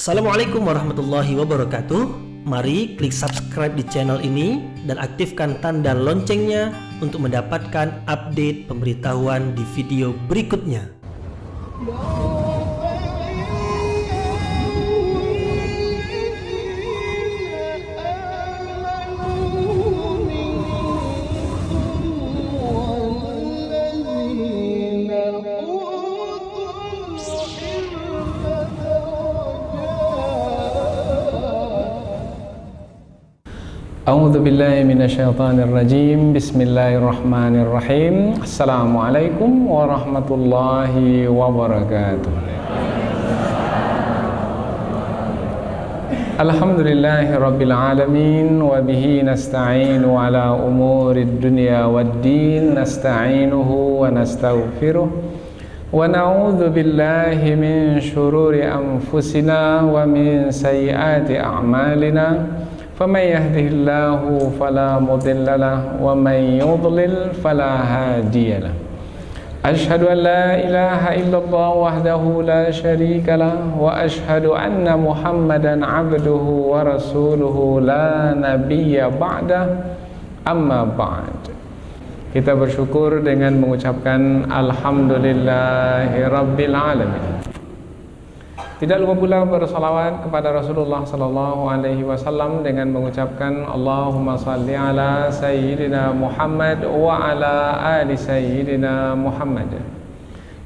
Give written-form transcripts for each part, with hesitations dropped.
Assalamualaikum warahmatullahi wabarakatuh. Mari klik subscribe di channel ini dan aktifkan tanda loncengnya untuk mendapatkan update pemberitahuan di video berikutnya. A'udzu billahi minasyaitonir rajim. Bismillahirrahmanirrahim. Assalamualaikum warahmatullahi wabarakatuh. Alhamdulillahi rabbil alamin wa bihi nasta'inu ala umurid dunya waddin. Nasta'inuhu wa nastaghfiruh wa na'udzu billahi min syururi anfusina wa min sayyiati a'malina. فَمَنْ يَهْدِهِ اللَّهُ فَلَا مُضِلَّ لَهُ وَمَنْ يُضْلِلْ فَلَا هَادِيَ لَهُ أَشْهَدُ أَنْ لَا إِلَهَ إِلَّا اللَّهُ وَحْدَهُ لَا شَرِيكَ لَهُ وَأَشْهَدُ أَنَّ مُحَمَّدًا عَبْدُهُ وَرَسُولُهُ لَا نَبِيَّ بَعْدَهُ أَمَّا بَعْدُ. Kita bersyukur dengan mengucapkan Alhamdulillahi Rabbil Alamin. Tidak lupa pula bersalawat kepada Rasulullah sallallahu alaihi wasallam dengan mengucapkan Allahumma salli ala sayyidina Muhammad wa ala ali sayyidina Muhammad.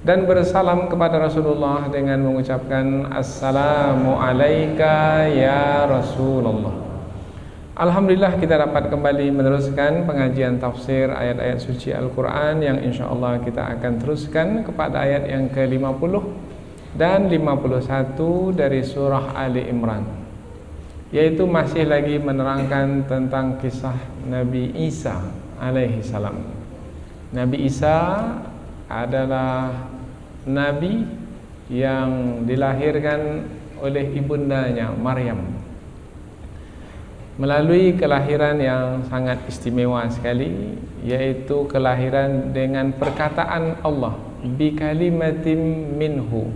Dan bersalam kepada Rasulullah dengan mengucapkan Assalamu alayka ya Rasulullah. Alhamdulillah kita dapat kembali meneruskan pengajian tafsir ayat-ayat suci Al-Quran yang insyaAllah kita akan teruskan kepada ayat yang ke-50 dan 51 dari surah Ali Imran, yaitu masih lagi menerangkan tentang kisah Nabi Isa alaihi salam. Nabi Isa adalah nabi yang dilahirkan oleh ibundanya Maryam melalui kelahiran yang sangat istimewa sekali, yaitu kelahiran dengan perkataan Allah, bi kalimatin minhu,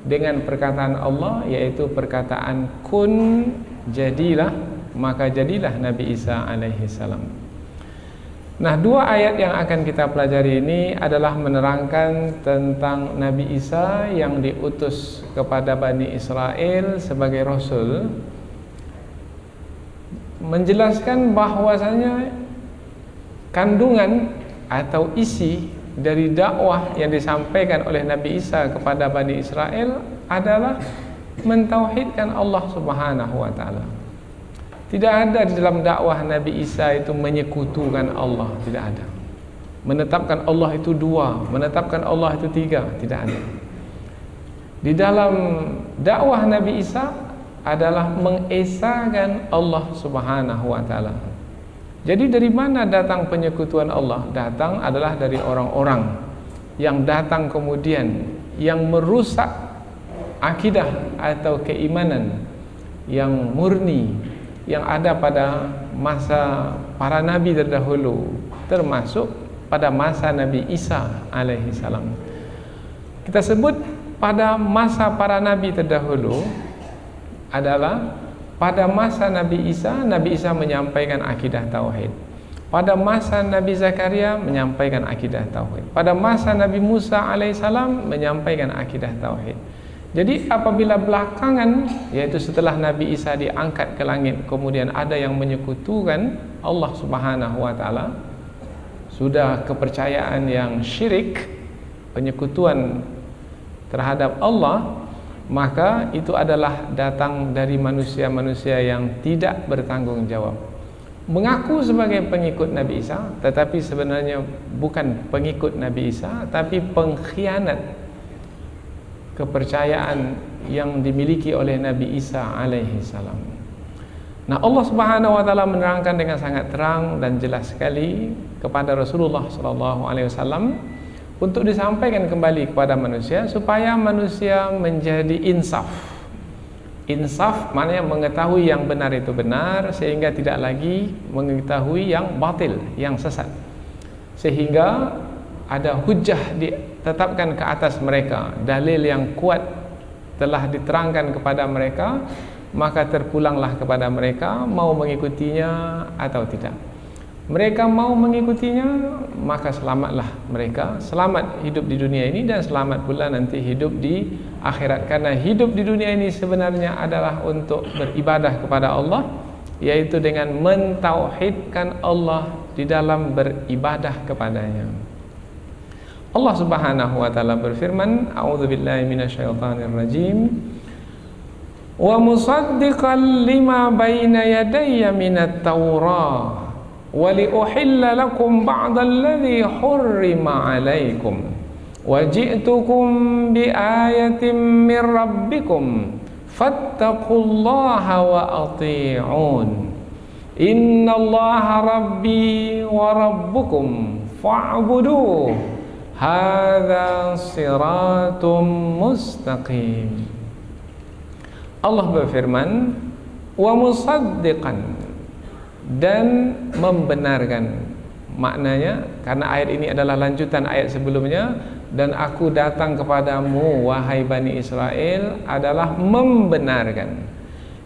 dengan perkataan Allah, yaitu perkataan kun, jadilah, maka jadilah Nabi Isa alaihi salam. Nah, dua ayat yang akan kita pelajari ini adalah menerangkan tentang Nabi Isa yang diutus kepada Bani Israel sebagai Rasul, menjelaskan bahwasanya kandungan atau isi dari dakwah yang disampaikan oleh Nabi Isa kepada Bani Israel adalah mentauhidkan Allah Subhanahu wa taala. Tidak ada di dalam dakwah Nabi Isa itu menyekutukan Allah, tidak ada. Menetapkan Allah itu dua, menetapkan Allah itu tiga, tidak ada. Di dalam dakwah Nabi Isa adalah mengesahkan Allah Subhanahu wa taala. Jadi dari mana datang penyekutuan Allah? Datang adalah dari orang-orang yang datang kemudian yang merusak akidah atau keimanan yang murni yang ada pada masa para nabi terdahulu, termasuk pada masa Nabi Isa alaihi salam. Kita sebut pada masa para nabi terdahulu adalah pada masa Nabi Isa menyampaikan akidah tauhid. Pada masa Nabi Zakaria menyampaikan akidah tauhid. Pada masa Nabi Musa alaihissalam menyampaikan akidah tauhid. Jadi apabila belakangan, yaitu setelah Nabi Isa diangkat ke langit, kemudian ada yang menyekutukan Allah Subhanahu wa taala, sudah kepercayaan yang syirik, penyekutuan terhadap Allah, maka itu adalah datang dari manusia-manusia yang tidak bertanggung jawab, mengaku sebagai pengikut Nabi Isa, tetapi sebenarnya bukan pengikut Nabi Isa, tapi pengkhianat kepercayaan yang dimiliki oleh Nabi Isa alaihi salam. Nah, Allah Subhanahu wa taala menerangkan dengan sangat terang dan jelas sekali kepada Rasulullah sallallahu alaihi wasallam untuk disampaikan kembali kepada manusia supaya manusia menjadi insaf. Insaf maknanya mengetahui yang benar itu benar, sehingga tidak lagi mengetahui yang batil, yang sesat. Sehingga ada hujjah ditetapkan ke atas mereka, dalil yang kuat telah diterangkan kepada mereka, maka terpulanglah kepada mereka mau mengikutinya atau tidak. Mereka mau mengikutinya, maka selamatlah mereka, selamat hidup di dunia ini dan selamat pula nanti hidup di akhirat. Karena hidup di dunia ini sebenarnya adalah untuk beribadah kepada Allah, yaitu dengan mentauhidkan Allah di dalam beribadah kepadanya. Allah Subhanahu wa taala berfirman, a'udzubillahi minasyaitonirrajim, wa musaddiqan lima baina yadayya minat taurah wa liuhilla lakum ba'dalladzi hurrima 'alaikum wa ji'tukum bi ayatin mir rabbikum fattaqullaha wa ati'un innallaha rabbi wa rabbukum fa'buduh hadza siratum mustaqim. Allah berfirman, wa musaddiqan, dan membenarkan. Maknanya, karena ayat ini adalah lanjutan ayat sebelumnya, dan aku datang kepadamu wahai Bani Israel, adalah membenarkan.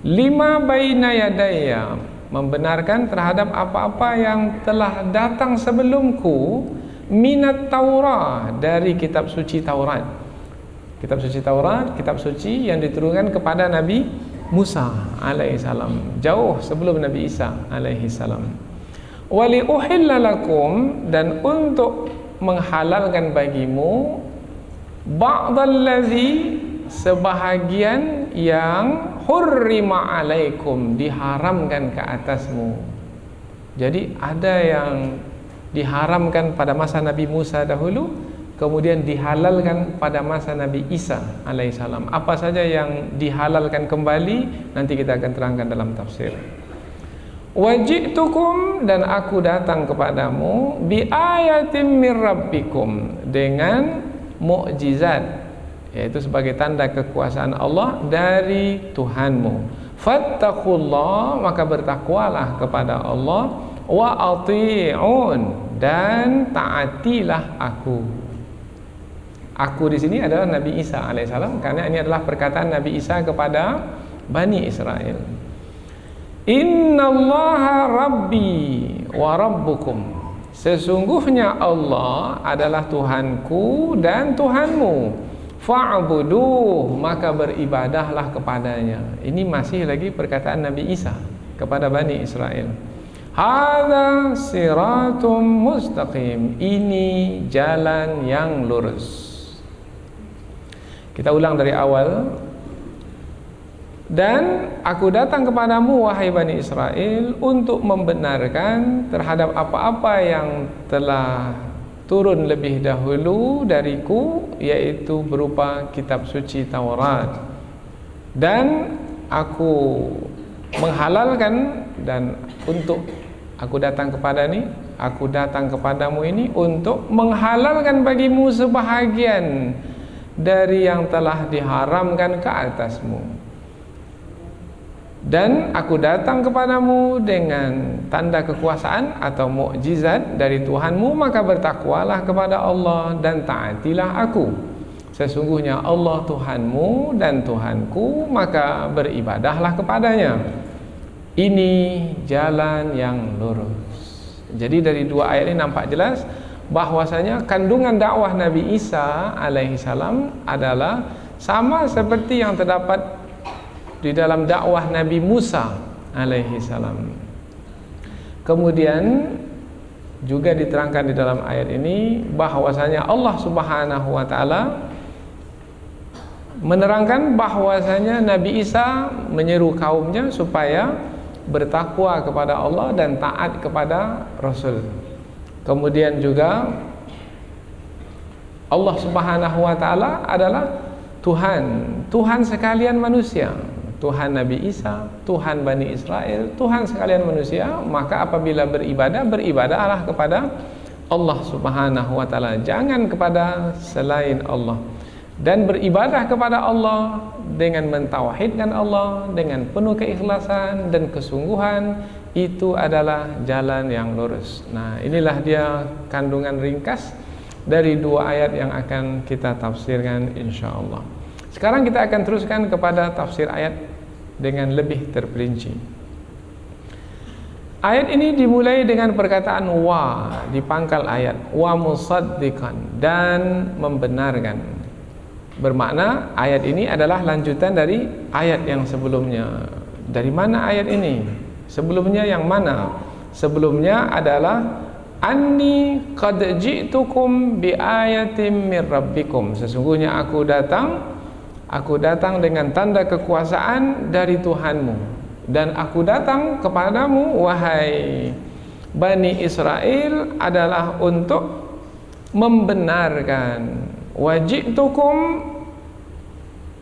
Lima baina yadayya, membenarkan terhadap apa-apa yang telah datang sebelumku, minat Taurah, dari kitab suci Taurat. Kitab suci Taurat, kitab suci yang diturunkan kepada Nabi Musa alaihissalam, jauh sebelum Nabi Isa alaihissalam. Wali uhilla lakum, dan untuk menghalalkan bagimu, ba'dallazi, sebahagian yang hurrima alaikum, diharamkan ke atasmu. Jadi ada yang diharamkan pada masa Nabi Musa dahulu, kemudian dihalalkan pada masa Nabi Isa alaihissalam. Apa saja yang dihalalkan kembali, nanti kita akan terangkan dalam tafsir. Waji'tukum, dan aku datang kepadamu, bi ayatin mir rabbikum, dengan mukjizat, yaitu sebagai tanda kekuasaan Allah dari Tuhanmu. Fattaqullah, maka bertakwalah kepada Allah, wa ati'un, dan taatilah aku. Aku di sini adalah Nabi Isa alaihissalam, karena ini adalah perkataan Nabi Isa kepada Bani Israel. Innallaha rabbi wa rabbukum, sesungguhnya Allah adalah Tuhanku dan Tuhanmu. Fa'buduh, maka beribadahlah kepadanya. Ini masih lagi perkataan Nabi Isa kepada Bani Israel. Hadza siratum mustaqim, ini jalan yang lurus. Kita ulang dari awal. Dan aku datang kepadamu wahai Bani Israel untuk membenarkan terhadap apa-apa yang telah turun lebih dahulu dariku, yaitu berupa kitab suci Taurat. Dan aku menghalalkan, dan untuk aku datang kepadamu ini untuk menghalalkan bagimu sebahagian dari yang telah diharamkan ke atasmu. Dan aku datang kepadamu dengan tanda kekuasaan atau mukjizat dari Tuhanmu, maka bertakwalah kepada Allah dan taatilah aku. Sesungguhnya Allah Tuhanmu dan Tuhanku, maka beribadahlah kepadanya. Ini jalan yang lurus. Jadi dari dua ayat ini nampak jelas bahwasanya kandungan dakwah Nabi Isa alaihissalam adalah sama seperti yang terdapat di dalam dakwah Nabi Musa alaihissalam. Kemudian juga diterangkan di dalam ayat ini bahwasanya Allah Subhanahu wa taala menerangkan bahwasanya Nabi Isa menyeru kaumnya supaya bertakwa kepada Allah dan taat kepada Rasul. Kemudian juga Allah Subhanahu wa taala adalah Tuhan sekalian manusia. Tuhan Nabi Isa, Tuhan Bani Israel, Tuhan sekalian manusia. Maka apabila beribadahlah kepada Allah Subhanahu wa taala, jangan kepada selain Allah. Dan beribadah kepada Allah dengan mentauhidkan Allah dengan penuh keikhlasan dan kesungguhan, itu adalah jalan yang lurus. Nah, inilah dia kandungan ringkas dari dua ayat yang akan kita tafsirkan insyaallah. Sekarang kita akan teruskan kepada tafsir ayat dengan lebih terperinci. Ayat ini dimulai dengan perkataan wa di pangkal ayat, wa musaddiqan, dan membenarkan. Bermakna ayat ini adalah lanjutan dari ayat yang sebelumnya. Dari mana ayat ini? Sebelumnya yang mana? Sebelumnya adalah anni qad ji'tukum bi ayatin mir rabbikum. Sesungguhnya aku datang dengan tanda kekuasaan dari Tuhanmu. Dan aku datang kepadamu wahai Bani Israel adalah untuk membenarkan. Wajitukum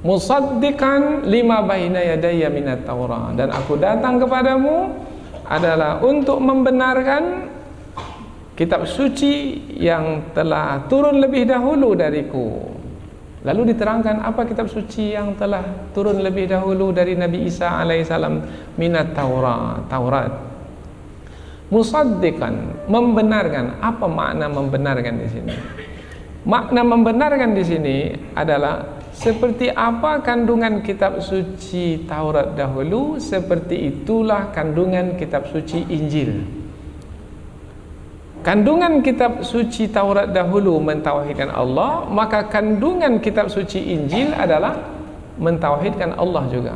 musaddiqan lima baina yadayya minat Taurah. Dan aku datang kepadamu adalah untuk membenarkan kitab suci yang telah turun lebih dahulu dariku. Lalu diterangkan apa kitab suci yang telah turun lebih dahulu dari Nabi Isa alaihissalam, minat Taurat. Musaddiqan, membenarkan. Apa makna membenarkan di sini? Makna membenarkan di sini adalah seperti apa kandungan kitab suci Taurat dahulu, seperti itulah kandungan kitab suci Injil. Kandungan kitab suci Taurat dahulu mentauhidkan Allah, maka kandungan kitab suci Injil adalah mentauhidkan Allah juga.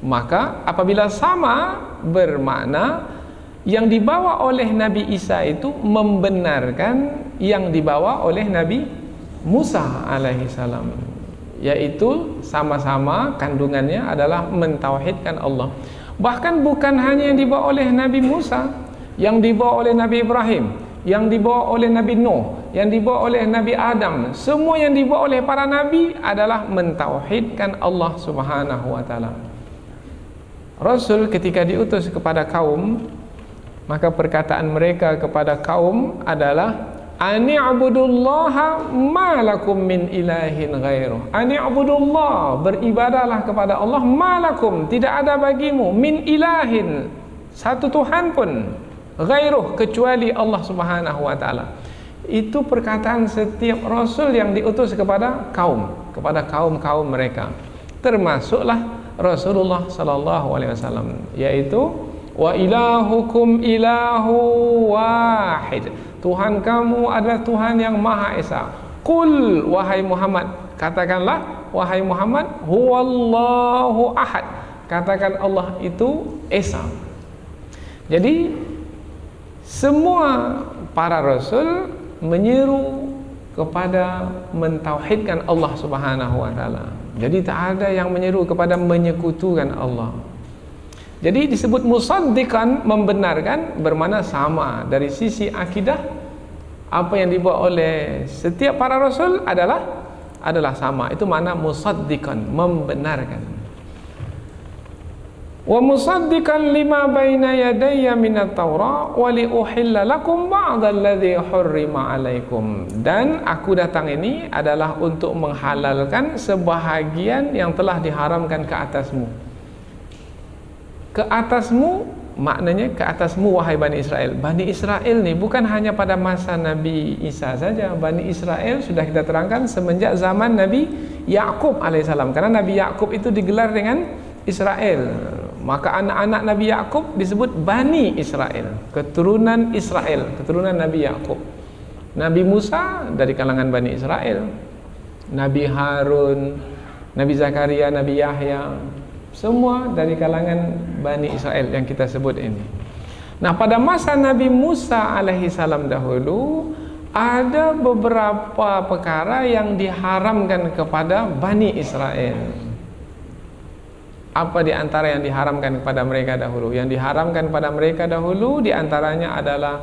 Maka apabila sama, bermakna yang dibawa oleh Nabi Isa itu membenarkan yang dibawa oleh Nabi Musa alaihissalam, yaitu sama-sama kandungannya adalah mentauhidkan Allah. Bahkan bukan hanya yang dibawa oleh Nabi Musa, yang dibawa oleh Nabi Ibrahim, yang dibawa oleh Nabi Nuh, yang dibawa oleh Nabi Adam, semua yang dibawa oleh para nabi adalah mentauhidkan Allah Subhanahu wa taala. Rasul ketika diutus kepada kaum, maka perkataan mereka kepada kaum adalah ani'budullaha ma lakum min ilahin ghairuh. Ani'budullah, beribadahlah kepada Allah, ma lakum, tidak ada bagimu, min ilahin, satu Tuhan pun, ghairuh, kecuali Allah Subhanahu wa taala. Itu perkataan setiap rasul yang diutus kepada kaum mereka. Termasuklah Rasulullah sallallahu alaihi wasallam, yaitu wa ilahukum ilahu wahid. Tuhan kamu adalah Tuhan yang Maha Esa. Qul, wahai Muhammad, katakanlah wahai Muhammad, huwallahu ahad. Katakan Allah itu Esa. Jadi semua para rasul menyeru kepada mentauhidkan Allah Subhanahu wa taala. Jadi tak ada yang menyeru kepada menyekutukan Allah. Jadi disebut musaddiqan, membenarkan, bermakna sama dari sisi akidah. Apa yang dibawa oleh setiap para rasul adalah sama. Itu makna musaddiqan, membenarkan. Wa musaddiqan lima baina yadayya minat Taurah wa li uhilla lakum ba'dalladzi hurrima alaikum. Dan aku datang ini adalah untuk menghalalkan sebahagian yang telah diharamkan ke atasmu. Ke atasmu maknanya ke atasmu wahai Bani Israel. Bani Israel ni bukan hanya pada masa Nabi Isa saja. Bani Israel sudah kita terangkan semenjak zaman Nabi Yakub alaihissalam. Karena Nabi Yakub itu digelar dengan Israel. Maka anak-anak Nabi Yakub disebut Bani Israel, keturunan Israel, keturunan Nabi Yakub. Nabi Musa dari kalangan Bani Israel, Nabi Harun, Nabi Zakaria, Nabi Yahya, semua dari kalangan Bani Israel yang kita sebut ini. Nah, pada masa Nabi Musa alaihissalam dahulu, ada beberapa perkara yang diharamkan kepada Bani Israel. Apa di antara yang diharamkan kepada mereka dahulu? Yang diharamkan pada mereka dahulu di antaranya adalah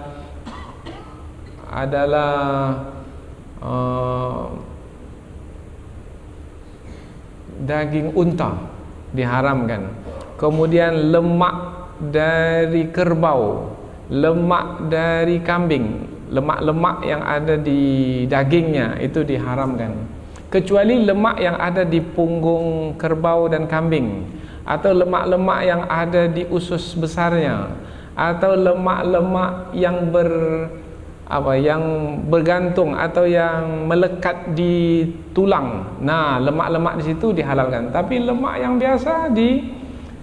daging unta diharamkan. Kemudian lemak dari kerbau, lemak dari kambing, lemak-lemak yang ada di dagingnya itu diharamkan. Kecuali lemak yang ada di punggung kerbau dan kambing, atau lemak-lemak yang ada di usus besarnya, atau lemak-lemak yang yang bergantung atau yang melekat di tulang. Nah, lemak-lemak di situ dihalalkan. Tapi lemak yang biasa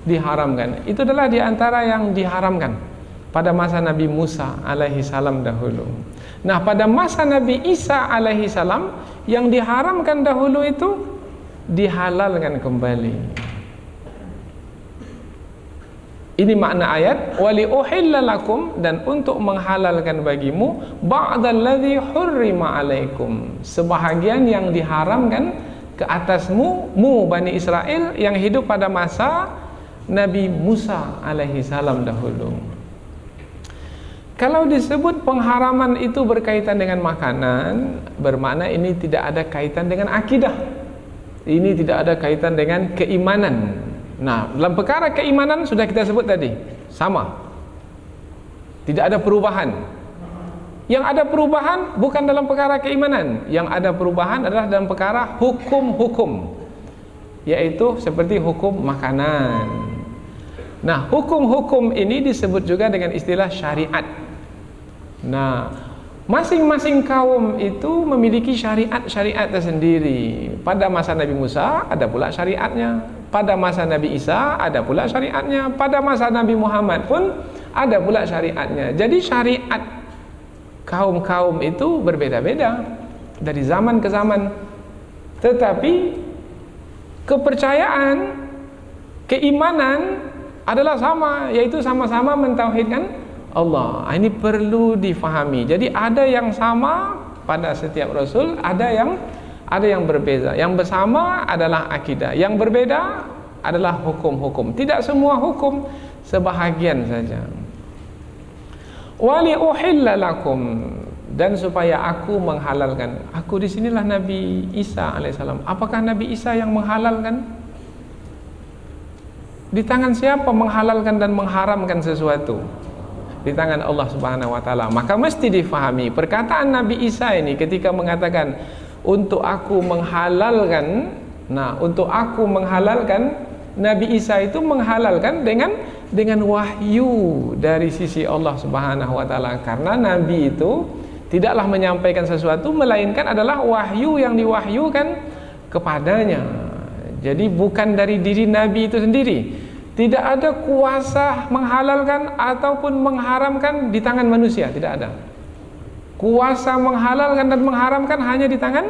diharamkan. Itu adalah di antara yang diharamkan pada masa Nabi Musa alaihi salam dahulu. Nah, pada masa Nabi Isa alaihi salam yang diharamkan dahulu itu dihalalkan kembali. Ini makna ayat wali uhilla lakum, dan untuk menghalalkan bagimu ba'dalladzi hurrima alaikum, sebahagian yang diharamkan ke atasmu Bani Israel yang hidup pada masa Nabi Musa alaihi salam dahulu. Kalau disebut pengharaman itu berkaitan dengan makanan, bermakna ini tidak ada kaitan dengan akidah. Ini tidak ada kaitan dengan keimanan. Nah, dalam perkara keimanan sudah kita sebut tadi, sama. Tidak ada perubahan. Yang ada perubahan bukan dalam perkara keimanan. Yang ada perubahan adalah dalam perkara hukum-hukum, yaitu seperti hukum makanan. Nah, hukum-hukum ini disebut juga dengan istilah syariat. Nah, masing-masing kaum itu memiliki syariat-syariat tersendiri. Pada masa Nabi Musa ada pula syariatnya. Pada masa Nabi Isa ada pula syariatnya. Pada masa Nabi Muhammad pun ada pula syariatnya. Jadi syariat kaum-kaum itu berbeda-beda dari zaman ke zaman. Tetapi kepercayaan, keimanan adalah sama, yaitu sama-sama mentauhidkan Allah. Ini perlu difahami. Jadi ada yang sama pada setiap Rasul, ada yang berbeza. Yang bersama adalah akidah, yang berbeda adalah hukum-hukum. Tidak semua hukum, sebahagian saja. Wali uhilla lakum, dan supaya aku menghalalkan. Aku di sinilah Nabi Isa alaihissalam. Apakah Nabi Isa yang menghalalkan? Di tangan siapa menghalalkan dan mengharamkan sesuatu? Di tangan Allah Subhanahu wa taala. Maka mesti difahami perkataan Nabi Isa ini ketika mengatakan untuk aku menghalalkan. Nah, untuk aku menghalalkan, Nabi Isa itu menghalalkan dengan wahyu dari sisi Allah Subhanahu wa taala. Karena Nabi itu tidaklah menyampaikan sesuatu melainkan adalah wahyu yang diwahyukan kepadanya. Jadi bukan dari diri Nabi itu sendiri. Tidak ada kuasa menghalalkan ataupun mengharamkan di tangan manusia, tidak ada. Kuasa menghalalkan dan mengharamkan hanya di tangan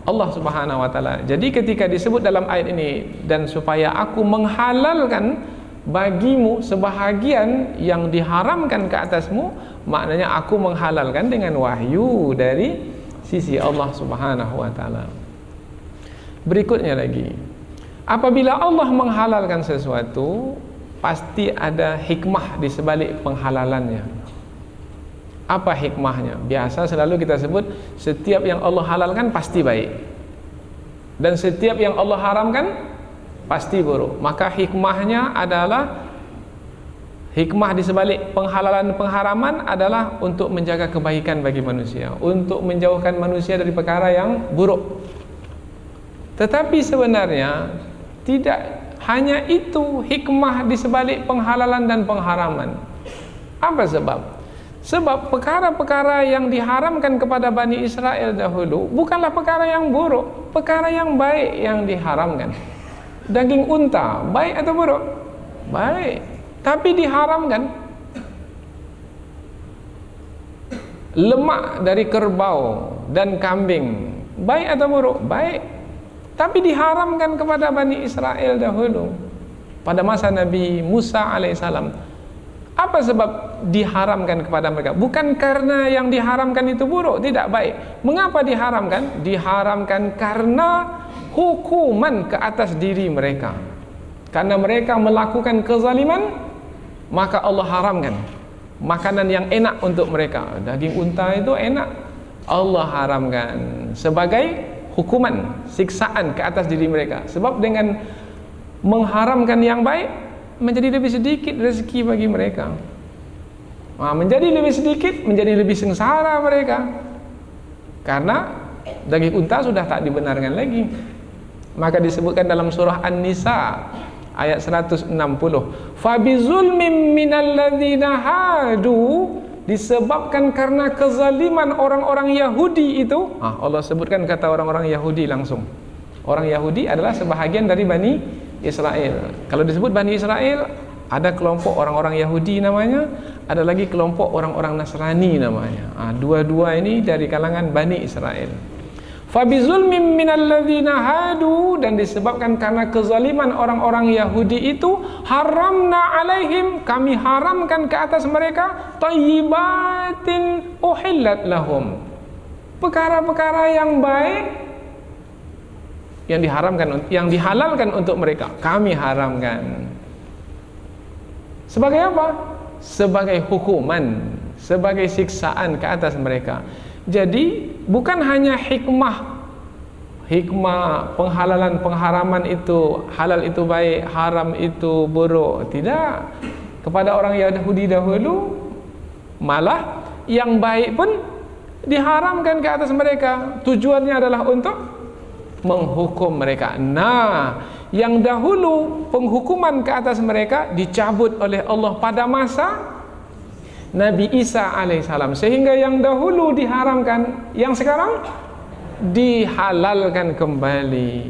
Allah Subhanahu wa taala. Jadi ketika disebut dalam ayat ini, dan supaya aku menghalalkan bagimu sebahagian yang diharamkan ke atasmu, maknanya aku menghalalkan dengan wahyu dari sisi Allah Subhanahu wa taala. Berikutnya lagi, apabila Allah menghalalkan sesuatu, pasti ada hikmah di sebalik penghalalannya. Apa hikmahnya? Biasa selalu kita sebut setiap yang Allah halalkan pasti baik, dan setiap yang Allah haramkan pasti buruk. Maka hikmahnya adalah, hikmah di sebalik penghalalan pengharaman adalah untuk menjaga kebaikan bagi manusia, untuk menjauhkan manusia dari perkara yang buruk. Tetapi sebenarnya tidak hanya itu hikmah di sebalik penghalalan dan pengharaman. Apa sebab? Sebab perkara-perkara yang diharamkan kepada Bani Israel dahulu bukanlah perkara yang buruk, perkara yang baik yang diharamkan. Daging unta, baik atau buruk? Baik. Tapi diharamkan. Lemak dari kerbau dan kambing, baik atau buruk? Baik. Tapi diharamkan kepada Bani Israel dahulu pada masa Nabi Musa alaihissalam. Apa sebab diharamkan kepada mereka? Bukan karena yang diharamkan itu buruk, tidak baik. Mengapa diharamkan? Diharamkan karena hukuman ke atas diri mereka. Karena mereka melakukan kezaliman, maka Allah haramkan makanan yang enak untuk mereka. Daging unta itu enak, Allah haramkan sebagai hukuman, siksaan ke atas diri mereka. Sebab dengan mengharamkan yang baik, menjadi lebih sedikit rezeki bagi mereka. Menjadi lebih sedikit, menjadi lebih sengsara mereka. Karena daging unta sudah tak dibenarkan lagi. Maka disebutkan dalam surah An-Nisa ayat 160, "Fabizulmim minalladzina hadu disebabkan karena kezaliman orang-orang Yahudi itu. Allah sebutkan kata orang-orang Yahudi langsung. Orang Yahudi adalah sebahagian dari Bani Israel. Kalau disebut Bani Israel, ada kelompok orang-orang Yahudi namanya, ada lagi kelompok orang-orang Nasrani namanya. Dua-dua ini dari kalangan Bani Israel. Fabizulmim minalladzina hadu, dan disebabkan karena kezaliman orang-orang Yahudi itu, haramna alaihim, kami haramkan ke atas mereka, thayyibatin uhillat lahum, perkara-perkara yang baik yang diharamkan, yang dihalalkan untuk mereka, kami haramkan. Sebagai apa? Sebagai hukuman, sebagai siksaan ke atas mereka. Jadi bukan hanya hikmah penghalalan pengharaman itu, halal itu baik, haram itu buruk. Tidak. Kepada orang Yahudi dahulu malah yang baik pun diharamkan ke atas mereka. Tujuannya adalah untuk menghukum mereka. Nah, yang dahulu penghukuman ke atas mereka dicabut oleh Allah pada masa Nabi Isa alaihissalam, sehingga yang dahulu diharamkan, yang sekarang dihalalkan kembali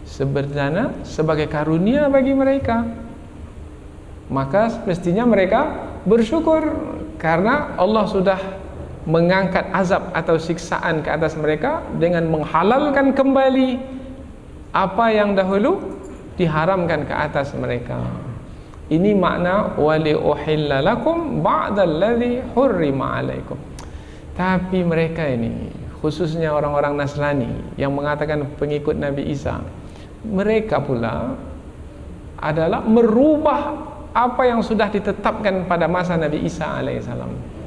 sebagai karunia bagi mereka. Maka mestinya mereka bersyukur karena Allah sudah mengangkat azab atau siksaan ke atas mereka dengan menghalalkan kembali apa yang dahulu diharamkan ke atas mereka. Ini makna wali uhilla lakum ba'dallazi hurrima alaikum. Tapi mereka ini, khususnya orang-orang Nasrani yang mengatakan pengikut Nabi Isa, mereka pula adalah merubah apa yang sudah ditetapkan pada masa Nabi Isa alaihissalam.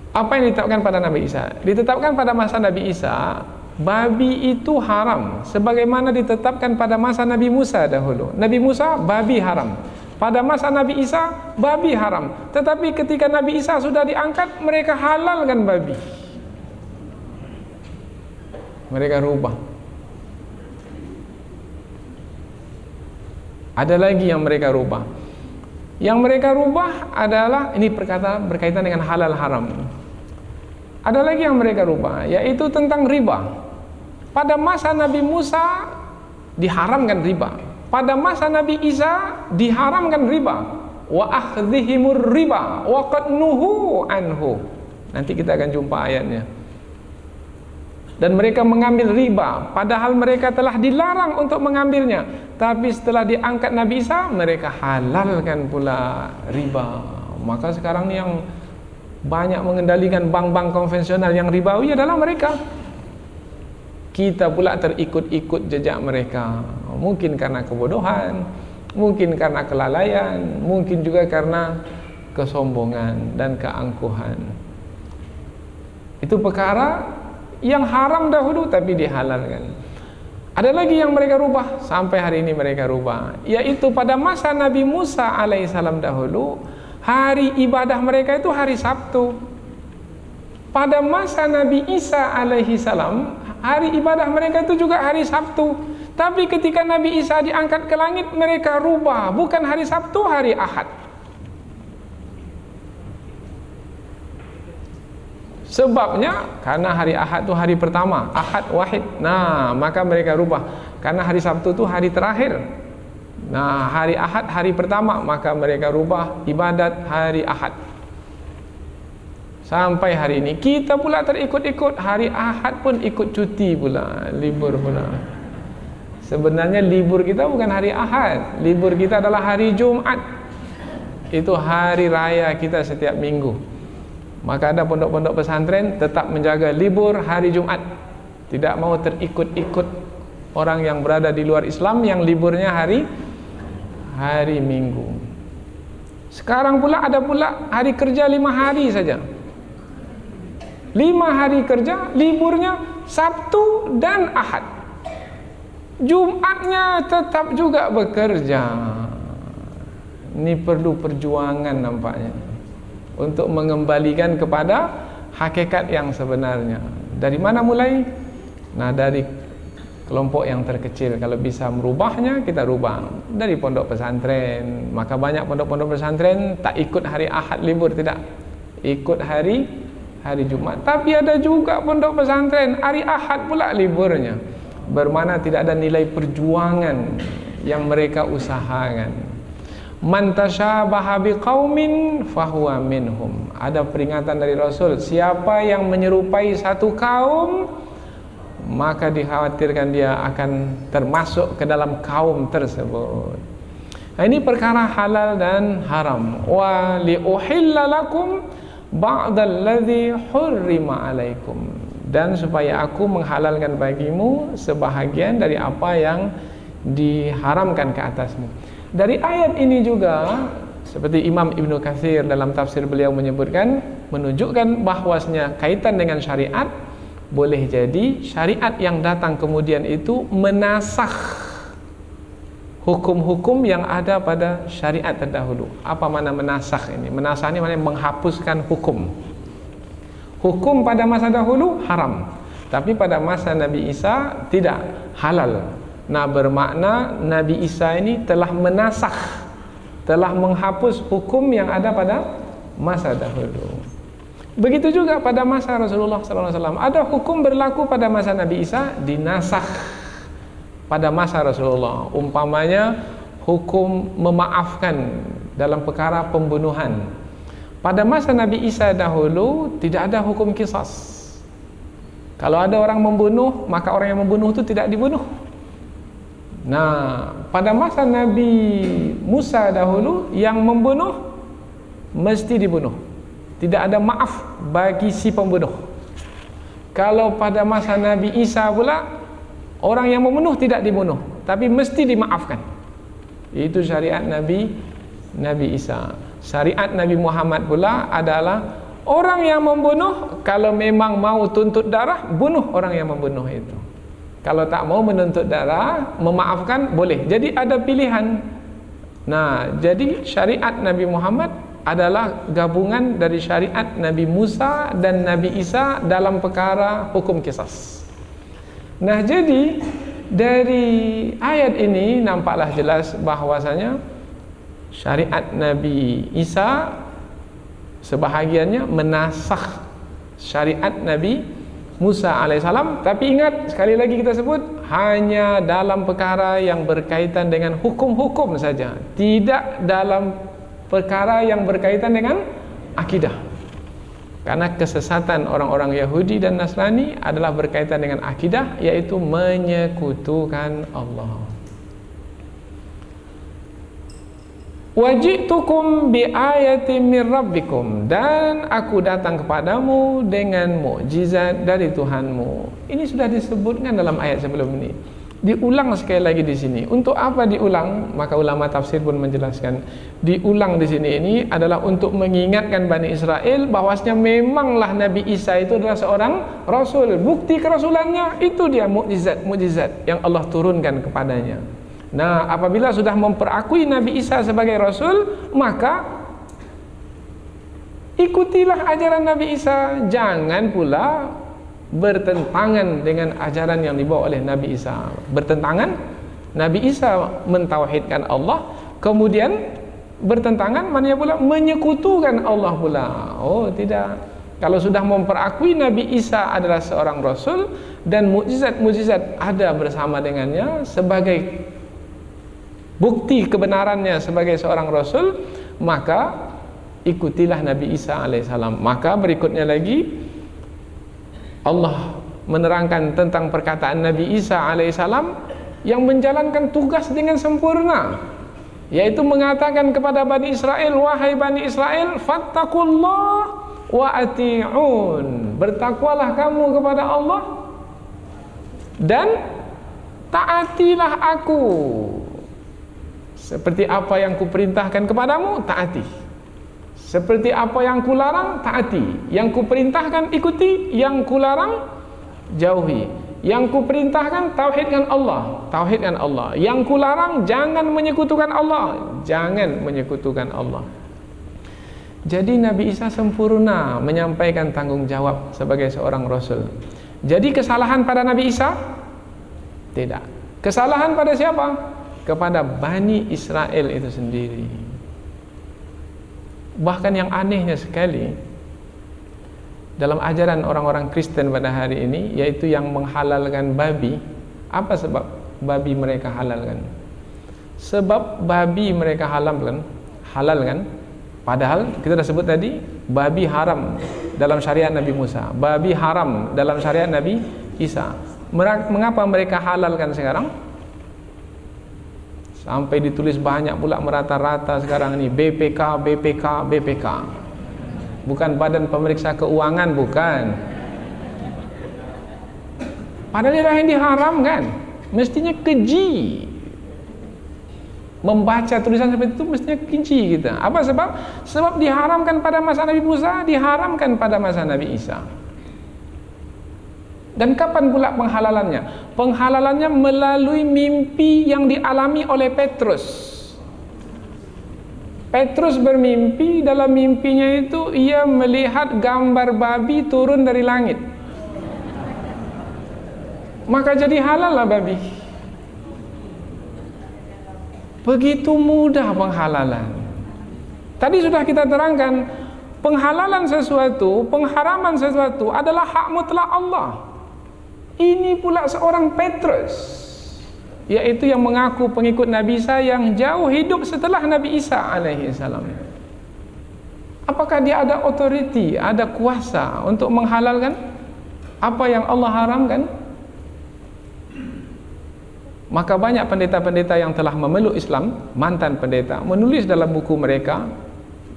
Apa yang ditetapkan pada Nabi Isa? Ditetapkan pada masa Nabi Isa, babi itu haram, sebagaimana ditetapkan pada masa Nabi Musa dahulu. Nabi Musa, babi haram. Pada masa Nabi Isa, babi haram. Tetapi ketika Nabi Isa sudah diangkat, mereka halalkan babi. Mereka rubah. Ada lagi yang mereka rubah. Yang mereka rubah adalah, ini perkataan berkaitan dengan halal haram. Ada lagi yang mereka rubah, yaitu tentang riba. Pada masa Nabi Musa diharamkan riba. Pada masa Nabi Isa diharamkan riba. Wa akhdhihimur riba wa qad nuhu anhu. Nanti kita akan jumpa ayatnya. Dan mereka mengambil riba, padahal mereka telah dilarang untuk mengambilnya. Tapi setelah diangkat Nabi Isa, mereka halalkan pula riba. Maka sekarang ni yang banyak mengendalikan bank-bank konvensional yang ribawi adalah mereka. Kita pula terikut-ikut jejak mereka. Mungkin karena kebodohan, mungkin karena kelalaian, mungkin juga karena kesombongan dan keangkuhan. Itu perkara yang haram dahulu tapi dihalalkan. Ada lagi yang mereka rubah, sampai hari ini mereka rubah, yaitu pada masa Nabi Musa alaihissalam dahulu, hari ibadah mereka itu hari Sabtu. Pada masa Nabi Isa alaihissalam, hari ibadah mereka itu juga hari Sabtu. Tapi ketika Nabi Isa diangkat ke langit, mereka rubah, bukan hari Sabtu, hari Ahad. Sebabnya karena hari Ahad itu hari pertama, Ahad wahid. Nah, maka mereka rubah. Karena hari Sabtu itu hari terakhir. Nah, hari Ahad hari pertama, maka mereka rubah ibadat hari Ahad. Sampai hari ini kita pula terikut-ikut, hari Ahad pun ikut cuti pula, libur pula. Sebenarnya libur kita bukan hari Ahad, libur kita adalah hari Jumat. Itu hari raya kita setiap minggu. Maka ada pondok-pondok pesantren tetap menjaga libur hari Jumat, tidak mau terikut-ikut orang yang berada di luar Islam yang liburnya hari Minggu. Sekarang pula ada pula hari kerja 5 hari saja. 5 hari kerja, liburnya Sabtu dan Ahad. Jumatnya tetap juga bekerja. Ini perlu perjuangan nampaknya untuk mengembalikan kepada hakikat yang sebenarnya. Dari mana mulai? Nah, dari kelompok yang terkecil. Kalau bisa merubahnya, kita rubah dari pondok pesantren. Maka banyak pondok-pondok pesantren tak ikut hari Ahad libur, tidak, ikut hari Jumat. Tapi ada juga pondok pesantren hari Ahad pula liburnya, bermakna tidak ada nilai perjuangan yang mereka usahakan. Man tasyabaha biqaumin fahuwa minhum. Ada peringatan dari Rasul, siapa yang menyerupai satu kaum, maka dikhawatirkan dia akan termasuk ke dalam kaum tersebut. Nah, ini perkara halal dan haram. Wa li uhilla lakum ba'dalladzi hurrima alaikum. Dan supaya aku menghalalkan bagimu sebahagian dari apa yang diharamkan ke atasmu. Dari ayat ini juga, seperti Imam Ibnu Katsir dalam tafsir beliau menyebutkan, menunjukkan bahwasanya kaitan dengan syariat, boleh jadi syariat yang datang kemudian itu menasakh hukum-hukum yang ada pada syariat terdahulu. Apa makna menasakh ini? Menasakh ini maknanya menghapuskan hukum. Hukum pada masa dahulu haram, tapi pada masa Nabi Isa tidak, halal. Nah, bermakna Nabi Isa ini telah menasakh, telah menghapus hukum yang ada pada masa dahulu. Begitu juga pada masa Rasulullah SAW, ada hukum berlaku pada masa Nabi Isa dinasakh pada masa Rasulullah. Umpamanya hukum memaafkan dalam perkara pembunuhan. Pada masa Nabi Isa dahulu tidak ada hukum qisas. Kalau ada orang membunuh, maka orang yang membunuh itu tidak dibunuh. Nah, pada masa Nabi Musa dahulu, yang membunuh mesti dibunuh. Tidak ada maaf bagi si pembunuh. Kalau pada masa Nabi Isa pula, orang yang membunuh tidak dibunuh, tapi mesti dimaafkan. Itu syariat Nabi Isa. Syariat Nabi Muhammad pula adalah orang yang membunuh, kalau memang mau tuntut darah, bunuh orang yang membunuh itu. Kalau tak mau menuntut darah, memaafkan, boleh. Jadi ada pilihan. Nah, jadi syariat Nabi Muhammad adalah gabungan dari syariat Nabi Musa dan Nabi Isa dalam perkara hukum qisas. Nah, jadi dari ayat ini nampaklah jelas bahwasanya syariat Nabi Isa sebahagiannya menasakh syariat Nabi Musa alaihissalam. Tapi ingat, sekali lagi kita sebut, hanya dalam perkara yang berkaitan dengan hukum-hukum saja, tidak dalam perkara yang berkaitan dengan akidah. Karena kesesatan orang-orang Yahudi dan Nasrani adalah berkaitan dengan akidah, yaitu menyekutukan Allah. Wajitukum biayatin min rabbikum, dan aku datang kepadamu dengan mukjizat dari Tuhanmu. Ini sudah disebutkan dalam ayat sebelum ini. Diulang sekali lagi di sini. Untuk apa diulang? Maka ulama tafsir pun menjelaskan, diulang di sini ini adalah untuk mengingatkan Bani Israel bahwasanya memanglah Nabi Isa itu adalah seorang rasul. Bukti kerasulannya itu dia mukjizat yang Allah turunkan kepadanya. Nah, apabila sudah memperakui Nabi Isa sebagai Rasul, maka ikutilah ajaran Nabi Isa. Jangan pula bertentangan dengan ajaran yang dibawa oleh Nabi Isa. Bertentangan, Nabi Isa mentauhidkan Allah, kemudian bertentangan, maknanya pula menyekutukan Allah pula. Oh, tidak. Kalau sudah memperakui Nabi Isa adalah seorang Rasul dan mukjizat-mukjizat ada bersama dengannya sebagai bukti kebenarannya sebagai seorang Rasul, maka ikutilah Nabi Isa alaihissalam. Maka berikutnya lagi Allah menerangkan tentang perkataan Nabi Isa alaihissalam yang menjalankan tugas dengan sempurna, yaitu mengatakan kepada Bani Israel, wahai Bani Israel, fattaqullah wa ati'un, bertakwalah kamu kepada Allah dan taatilah aku. Seperti apa yang kuperintahkan kepadamu, taati. Seperti apa yang kularang, taati. Yang kuperintahkan, ikuti. Yang kularang, jauhi. Yang kuperintahkan, tauhidkan Allah. Tauhidkan Allah. Yang kularang, jangan menyekutukan Allah. Jangan menyekutukan Allah. Jadi Nabi Isa sempurna menyampaikan tanggung jawab sebagai seorang Rasul. Jadi kesalahan pada Nabi Isa Tidak. Kesalahan pada siapa? Kepada Bani Israel itu sendiri. Bahkan yang anehnya sekali, dalam ajaran orang-orang Kristen pada hari ini, yaitu yang menghalalkan babi. Apa sebab babi mereka halalkan? Sebab babi mereka halalkan, padahal kita dah sebut tadi, babi haram dalam syariat Nabi Musa, babi haram dalam syariat Nabi Isa. Mengapa mereka halalkan sekarang? Sampai ditulis banyak pula merata-rata sekarang ini, BPK, BPK, BPK. Bukan Badan Pemeriksa Keuangan, bukan. Padahal yang diharamkan. Mestinya keji. Membaca tulisan seperti itu mestinya keji kita. Apa sebab? Sebab diharamkan pada masa Nabi Musa, diharamkan pada masa Nabi Isa. Dan kapan pula penghalalannya? Penghalalannya melalui mimpi yang dialami oleh Petrus. Petrus bermimpi, dalam mimpinya itu ia melihat gambar babi turun dari langit. Maka jadi halal lah babi. Begitu mudah penghalalan. Tadi sudah kita terangkan, penghalalan sesuatu, pengharaman sesuatu adalah hak mutlak Allah. Ini pula seorang Petrus, yaitu yang mengaku pengikut Nabi Isa yang jauh hidup setelah Nabi Isa alaihi salam. Apakah dia ada otoriti, ada kuasa untuk menghalalkan apa yang Allah haramkan? Maka banyak pendeta-pendeta yang telah memeluk Islam, mantan pendeta, menulis dalam buku mereka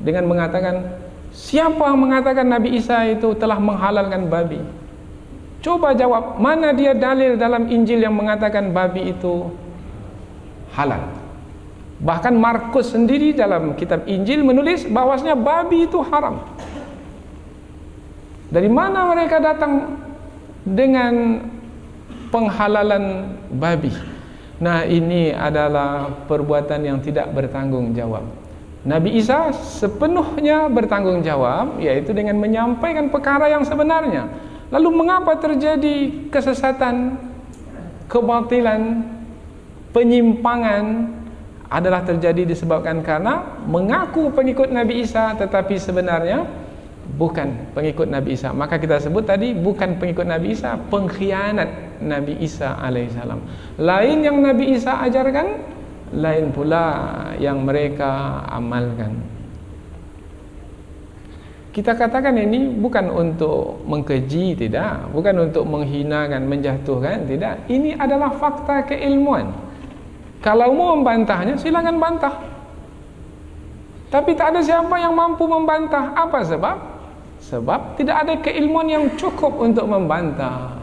dengan mengatakan, siapa yang mengatakan Nabi Isa itu telah menghalalkan babi? Coba jawab, mana dia dalil dalam Injil yang mengatakan babi itu halal? Bahkan Markus sendiri dalam kitab Injil menulis bahwasanya babi itu haram. Dari mana mereka datang dengan penghalalan babi? Nah, ini adalah perbuatan yang tidak bertanggung jawab. Nabi Isa sepenuhnya bertanggung jawab, yaitu dengan menyampaikan perkara yang sebenarnya. Lalu mengapa terjadi kesesatan, kebatilan, penyimpangan? Adalah terjadi disebabkan karena mengaku pengikut Nabi Isa tetapi sebenarnya bukan pengikut Nabi Isa. Maka kita sebut tadi bukan pengikut Nabi Isa, pengkhianat Nabi Isa alaihissalam. Lain yang Nabi Isa ajarkan, lain pula yang mereka amalkan. Kita katakan ini bukan untuk mengkeji, tidak, bukan untuk menghinakan, menjatuhkan, tidak. Ini adalah fakta keilmuan. Kalau mau membantahnya, silakan bantah. Tapi tak ada siapa yang mampu membantah. Apa sebab? Sebab tidak ada keilmuan yang cukup untuk membantah.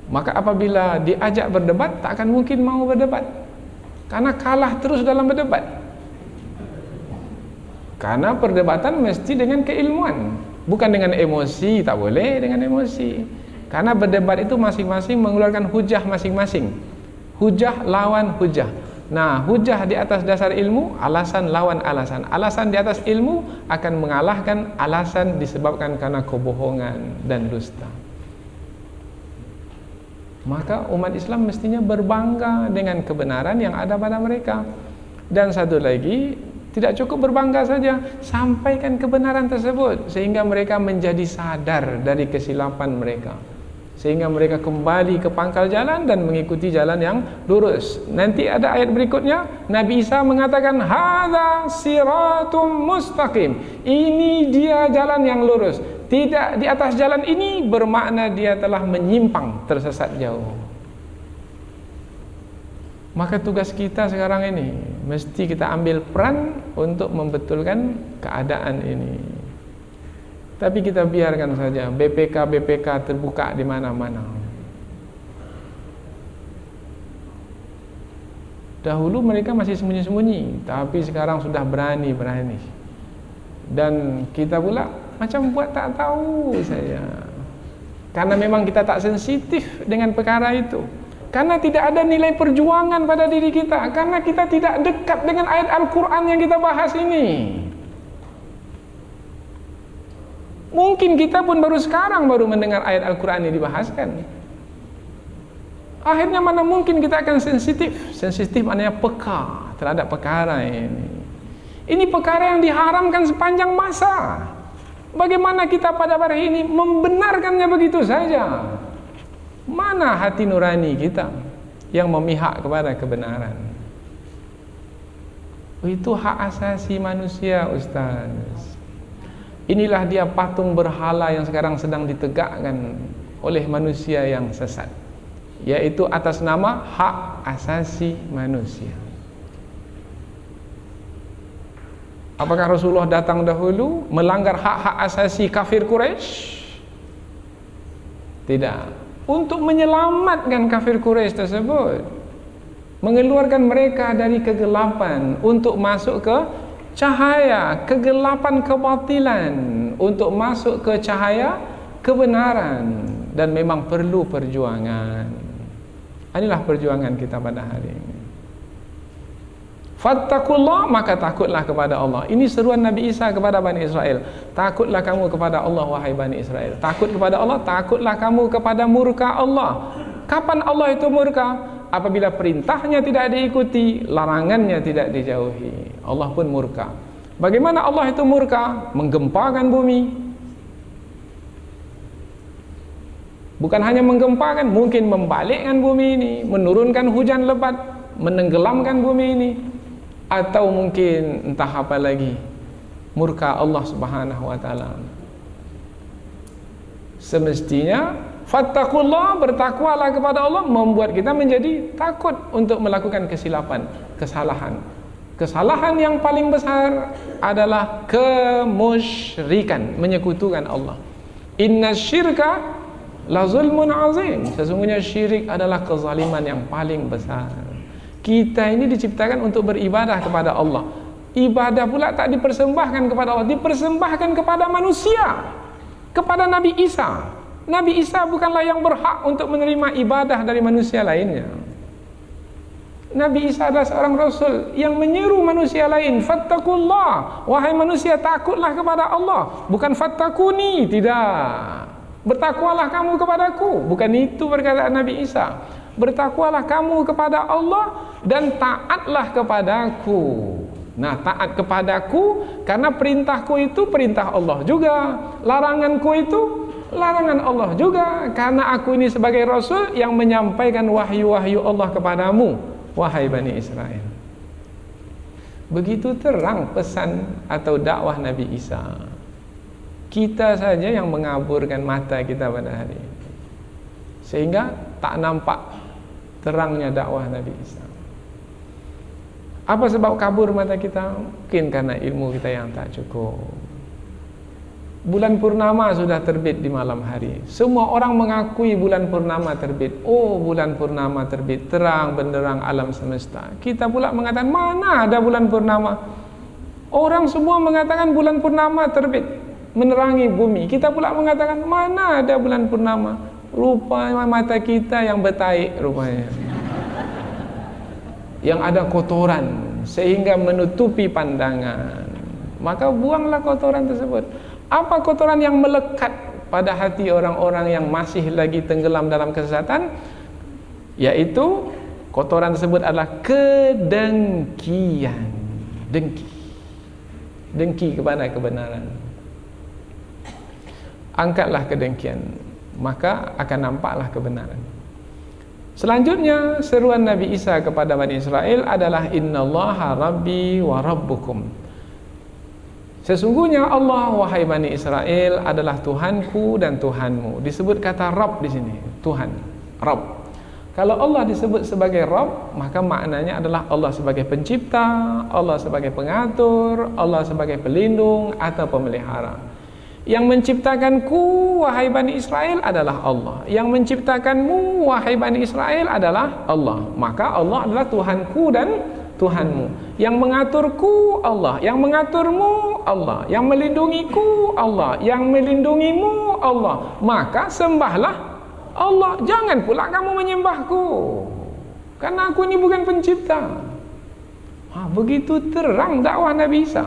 Maka apabila diajak berdebat, tak akan mungkin mau berdebat. Karena kalah terus dalam berdebat. Karena perdebatan mesti dengan keilmuan, bukan dengan emosi. Tak boleh dengan emosi. Karena berdebat itu masing-masing mengeluarkan hujah masing-masing. Hujah lawan hujah. Nah, hujah di atas dasar ilmu, alasan lawan alasan. Alasan di atas ilmu akan mengalahkan alasan disebabkan karena kebohongan dan dusta. Maka umat Islam mestinya berbangga dengan kebenaran yang ada pada mereka. Dan satu lagi, tidak cukup berbangga saja, sampaikan kebenaran tersebut sehingga mereka menjadi sadar dari kesilapan mereka, sehingga mereka kembali ke pangkal jalan dan mengikuti jalan yang lurus. Nanti ada ayat berikutnya, Nabi Isa mengatakan, hadza siratum mustaqim, ini dia jalan yang lurus. Tidak di atas jalan ini bermakna dia telah menyimpang, tersesat jauh. Maka tugas kita sekarang ini mesti kita ambil peran untuk membetulkan keadaan ini. Tapi kita biarkan saja BPK terbuka di mana-mana. Dahulu mereka masih sembunyi-sembunyi, tapi sekarang sudah berani-berani. Dan kita pula macam buat tak tahu saya. Karena memang kita tak sensitif dengan perkara itu. Karena tidak ada nilai perjuangan pada diri kita. Karena kita tidak dekat dengan ayat Al-Quran yang kita bahas ini. Mungkin kita pun baru sekarang mendengar ayat Al-Quran yang dibahaskan. Akhirnya mana mungkin kita akan sensitif. Sensitif maknanya peka terhadap perkara ini. Ini perkara yang diharamkan sepanjang masa. Bagaimana kita pada hari ini membenarkannya begitu saja? Mana hati nurani kita yang memihak kepada kebenaran? Itu hak asasi manusia, Ustaz. Inilah dia patung berhala yang sekarang sedang ditegakkan oleh manusia yang sesat, yaitu atas nama hak asasi manusia. Apakah Rasulullah datang dahulu melanggar hak-hak asasi kafir Quraisy? Tidak. Untuk menyelamatkan kafir Quraisy tersebut, mengeluarkan mereka dari kegelapan untuk masuk ke cahaya, kegelapan kebatilan untuk masuk ke cahaya kebenaran, dan memang perlu perjuangan. Inilah perjuangan kita pada hari ini. Fattaqullah, maka takutlah kepada Allah. Ini seruan Nabi Isa kepada Bani Israel. Takutlah kamu kepada Allah, wahai Bani Israel. Takut kepada Allah, takutlah kamu kepada murka Allah. Kapan Allah itu murka? Apabila perintahnya tidak diikuti, larangannya tidak dijauhi. Allah pun murka. Bagaimana Allah itu murka? Menggempakan bumi. Bukan hanya menggempakan, mungkin membalikkan bumi ini, menurunkan hujan lebat, menenggelamkan bumi ini, atau mungkin entah apa lagi, murka Allah Subhanahu wa taala. Semestinya fattaqullah, bertakwalah kepada Allah, membuat kita menjadi takut untuk melakukan kesilapan, kesalahan. Kesalahan yang paling besar adalah kemusyrikan, menyekutukan Allah. Inna syirka la zulmun azim. Sesungguhnya syirik adalah kezaliman yang paling besar. Kita ini diciptakan untuk beribadah kepada Allah. Ibadah pula tak dipersembahkan kepada Allah, dipersembahkan kepada manusia, kepada Nabi Isa. Nabi Isa bukanlah yang berhak untuk menerima ibadah dari manusia lainnya. Nabi Isa adalah seorang Rasul yang menyeru manusia lain, fattaqullah, wahai manusia takutlah kepada Allah, bukan fattakuni, tidak. Bertakwalah kamu kepadaku, bukan itu perkataan Nabi Isa. Bertakwalah kamu kepada Allah dan taatlah kepadaku. Nah, taat kepadaku karena perintahku itu perintah Allah juga, laranganku itu larangan Allah juga, karena aku ini sebagai Rasul yang menyampaikan wahyu-wahyu Allah kepadamu, wahai Bani Israel. Begitu terang pesan atau dakwah Nabi Isa. Kita saja yang mengaburkan mata kita pada hari ini, sehingga tak nampak terangnya dakwah Nabi Isa. Apa sebab kabur mata kita? Mungkin karena ilmu kita yang tak cukup. Bulan purnama sudah terbit di malam hari. Semua orang mengakui bulan purnama terbit. Oh, bulan purnama terbit, terang benderang alam semesta. Kita pula mengatakan, mana ada bulan purnama? Orang semua mengatakan bulan purnama terbit, menerangi bumi. Kita pula mengatakan, mana ada bulan purnama? Rupanya mata kita yang bertaik rupanya, yang ada kotoran sehingga menutupi pandangan. Maka buanglah kotoran tersebut. Apa kotoran yang melekat pada hati orang-orang yang masih lagi tenggelam dalam kesesatan? Yaitu kotoran tersebut adalah kedengkian. Dengki kepada kebenaran. Angkatlah kedengkian, maka akan nampaklah kebenaran. Selanjutnya, seruan Nabi Isa kepada Bani Israel adalah innallaha rabbi wa rabbukum. Sesungguhnya Allah, wahai Bani Israel, adalah Tuhanku dan Tuhanmu. Disebut kata Rabb di sini, Tuhan, Rabb. Kalau Allah disebut sebagai Rabb, maka maknanya adalah Allah sebagai pencipta, Allah sebagai pengatur, Allah sebagai pelindung atau pemelihara. Yang menciptakanku, wahai Bani Israel, adalah Allah. Yang menciptakanmu, wahai Bani Israel, adalah Allah. Maka Allah adalah Tuhanku dan Tuhanmu. Yang mengaturku, Allah. Yang mengaturmu, Allah. Yang melindungiku, Allah. Yang melindungimu, Allah. Maka sembahlah Allah. Jangan pula kamu menyembahku, karena aku ini bukan pencipta. Begitu terang dakwah Nabi Isa.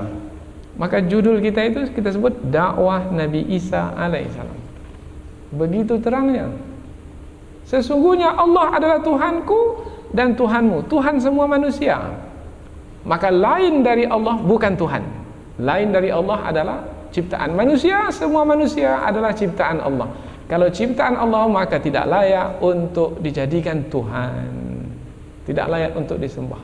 Maka judul kita itu kita sebut dakwah Nabi Isa alaihissalam. Begitu terangnya. Sesungguhnya Allah adalah Tuhanku dan Tuhanmu, Tuhan semua manusia. Maka lain dari Allah bukan Tuhan. Lain dari Allah adalah ciptaan manusia. Semua manusia adalah ciptaan Allah. Kalau ciptaan Allah maka tidak layak untuk dijadikan Tuhan, tidak layak untuk disembah.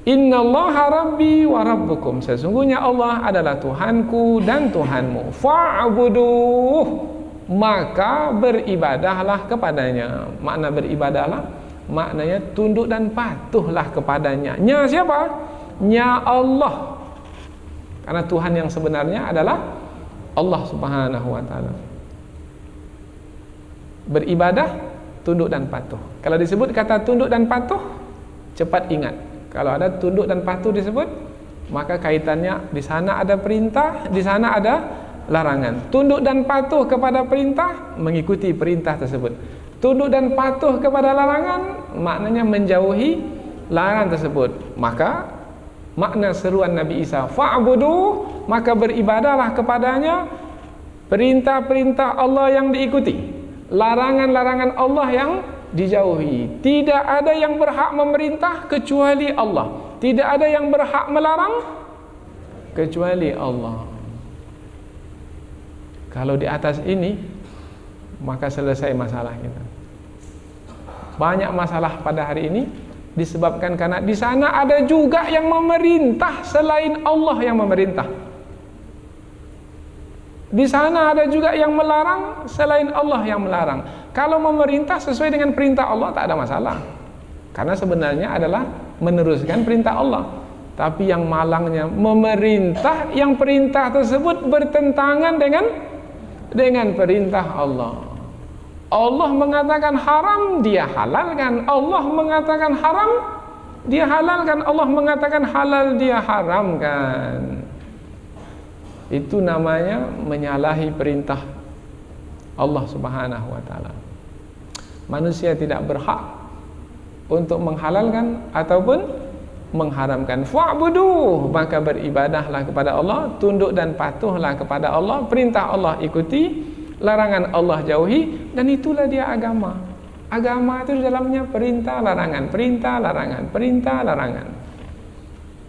Innallaha rabbi wa rabbukum, sesungguhnya Allah adalah Tuhanku dan Tuhanmu. Fa'buduh, maka beribadahlah kepadanya. Makna beribadahlah, maknanya tunduk dan patuhlah kepadanya. Nya siapa? Nya Allah. Karena Tuhan yang sebenarnya adalah Allah Subhanahu wa taala. Beribadah, tunduk dan patuh. Kalau disebut kata tunduk dan patuh, cepat ingat. Kalau ada tunduk dan patuh disebut, maka kaitannya di sana ada perintah, di sana ada larangan. Tunduk dan patuh kepada perintah, mengikuti perintah tersebut. Tunduk dan patuh kepada larangan, maknanya menjauhi larangan tersebut. Maka makna seruan Nabi Isa, fa'budu, maka beribadahlah kepadanya. Perintah-perintah Allah yang diikuti, larangan-larangan Allah yang dijauhi. Tidak ada yang berhak memerintah kecuali Allah. Tidak ada yang berhak melarang kecuali Allah. Kalau di atas ini, maka selesai masalah kita. Banyak masalah pada hari ini disebabkan karena di sana ada juga yang memerintah selain Allah yang memerintah. Di sana ada juga yang melarang selain Allah yang melarang. Kalau memerintah sesuai dengan perintah Allah tak ada masalah, karena sebenarnya adalah meneruskan perintah Allah. Tapi yang malangnya memerintah yang perintah tersebut bertentangan dengan perintah Allah. Allah mengatakan haram, dia halalkan. Allah mengatakan haram, dia halalkan. Allah mengatakan halal, dia haramkan. Itu namanya menyalahi perintah Allah Subhanahu wa taala. Manusia tidak berhak untuk menghalalkan ataupun mengharamkan. Fa'budu, maka beribadahlah kepada Allah, tunduk dan patuhlah kepada Allah, perintah Allah ikuti, larangan Allah jauhi, dan itulah dia agama. Agama itu di dalamnya perintah larangan, perintah larangan, perintah larangan.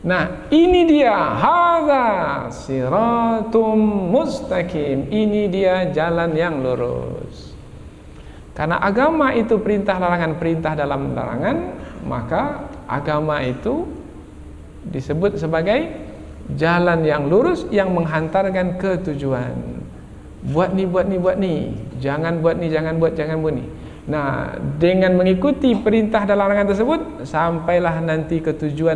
Nah, ini dia hadza siratum mustaqim. Ini dia jalan yang lurus. Karena agama itu perintah larangan, perintah dalam larangan, maka agama itu disebut sebagai jalan yang lurus yang menghantarkan ke tujuan. Buat ni, buat ni, buat ni. Jangan buat ni, jangan buat, jangan buat ni. Nah, dengan mengikuti perintah dan larangan tersebut, sampailah nanti ke tujuan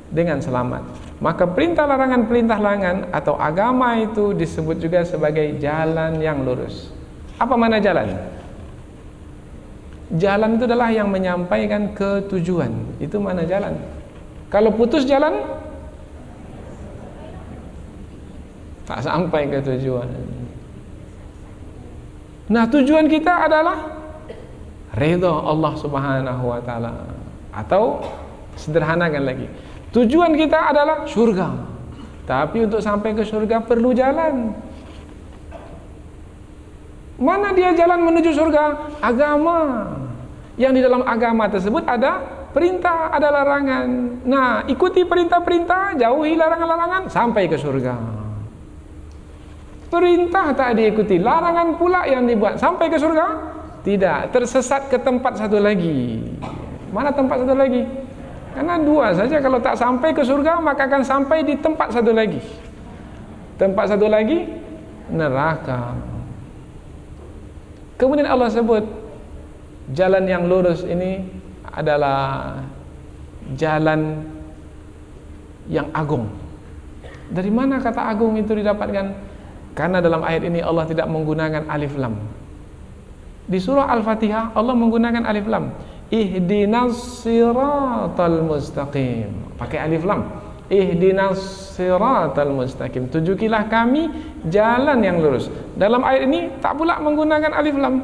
dengan selamat. Maka perintah larangan atau agama itu disebut juga sebagai jalan yang lurus. Apa mana jalan? Jalan itu adalah yang menyampaikan ke tujuan. Itu mana jalan? Kalau putus jalan, tak sampai ke tujuan. Nah, tujuan kita adalah ridha Allah Subhanahu wa taala. Atau sederhanakan lagi, tujuan kita adalah surga. Tapi untuk sampai ke surga perlu jalan. Mana dia jalan menuju surga? Agama. Yang di dalam agama tersebut ada perintah, ada larangan. Nah, ikuti perintah-perintah, jauhi larangan-larangan, sampai ke surga. Perintah tak diikuti, larangan pula yang dibuat, sampai ke surga? Tidak, tersesat ke tempat satu lagi. Mana tempat satu lagi? Karena dua saja, kalau tak sampai ke surga maka akan sampai di tempat satu lagi. Tempat satu lagi neraka. Kemudian Allah sebut jalan yang lurus ini adalah jalan yang agung. Dari mana kata agung itu didapatkan? Karena dalam ayat ini Allah tidak menggunakan alif lam. Di surah Al-Fatihah Allah menggunakan alif lam. Ihdinas siratal mustaqim. Pakai alif lam. Ihdinas siratal mustaqim. Tunjukilah kami jalan yang lurus. Dalam ayat ini tak pula menggunakan alif lam.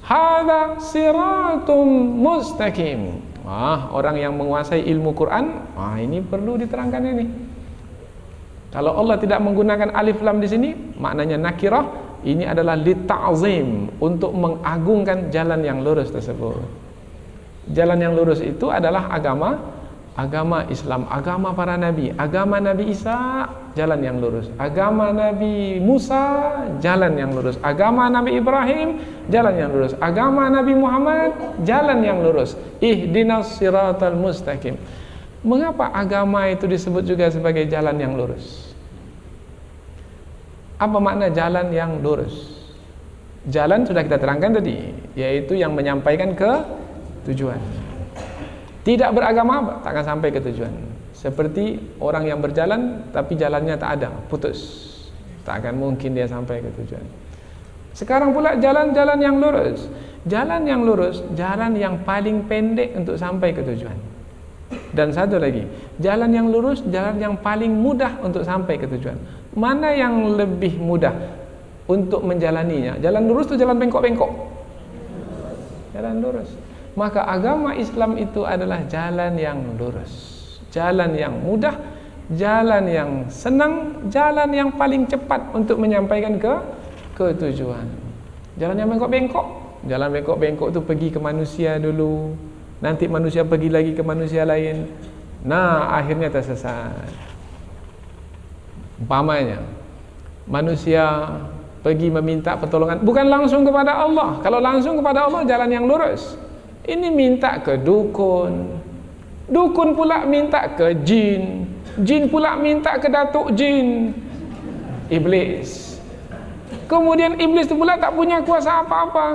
Hadza siratum mustaqim. Orang yang menguasai ilmu Quran, ini perlu diterangkan ini. Kalau Allah tidak menggunakan alif lam di sini, maknanya nakirah Ini adalah lita'zim, untuk mengagungkan jalan yang lurus tersebut. Jalan yang lurus itu adalah agama Islam, agama para nabi, agama Nabi Isa, jalan yang lurus. Agama Nabi Musa, jalan yang lurus. Agama Nabi Ibrahim, jalan yang lurus. Agama Nabi Muhammad, jalan yang lurus. Ihdinas siratal mustaqim. Mengapa agama itu disebut juga sebagai jalan yang lurus? Apa makna jalan yang lurus? Jalan sudah kita terangkan tadi, yaitu yang menyampaikan ke tujuan. Tidak beragama tak akan sampai ke tujuan. Seperti orang yang berjalan tapi jalannya tak ada, putus, tak akan mungkin dia sampai ke tujuan. Sekarang pula jalan-jalan yang lurus. Jalan yang lurus, jalan yang paling pendek untuk sampai ke tujuan. Dan satu lagi, jalan yang lurus, jalan yang paling mudah untuk sampai ke tujuan. Mana yang lebih mudah untuk menjalaninya? Jalan lurus atau jalan bengkok-bengkok? Jalan lurus. Maka agama Islam itu adalah jalan yang lurus, jalan yang mudah, jalan yang senang, jalan yang paling cepat untuk menyampaikan ke tujuan. Jalan yang bengkok-bengkok, jalan bengkok-bengkok itu pergi ke manusia dulu, nanti manusia pergi lagi ke manusia lain. Nah, akhirnya tersesat. Umpamanya manusia pergi meminta pertolongan bukan langsung kepada Allah. Kalau langsung kepada Allah, jalan yang lurus. Ini minta ke dukun, dukun pula minta ke jin, jin pula minta ke datuk jin, iblis. Kemudian iblis itu pula tak punya kuasa apa-apa.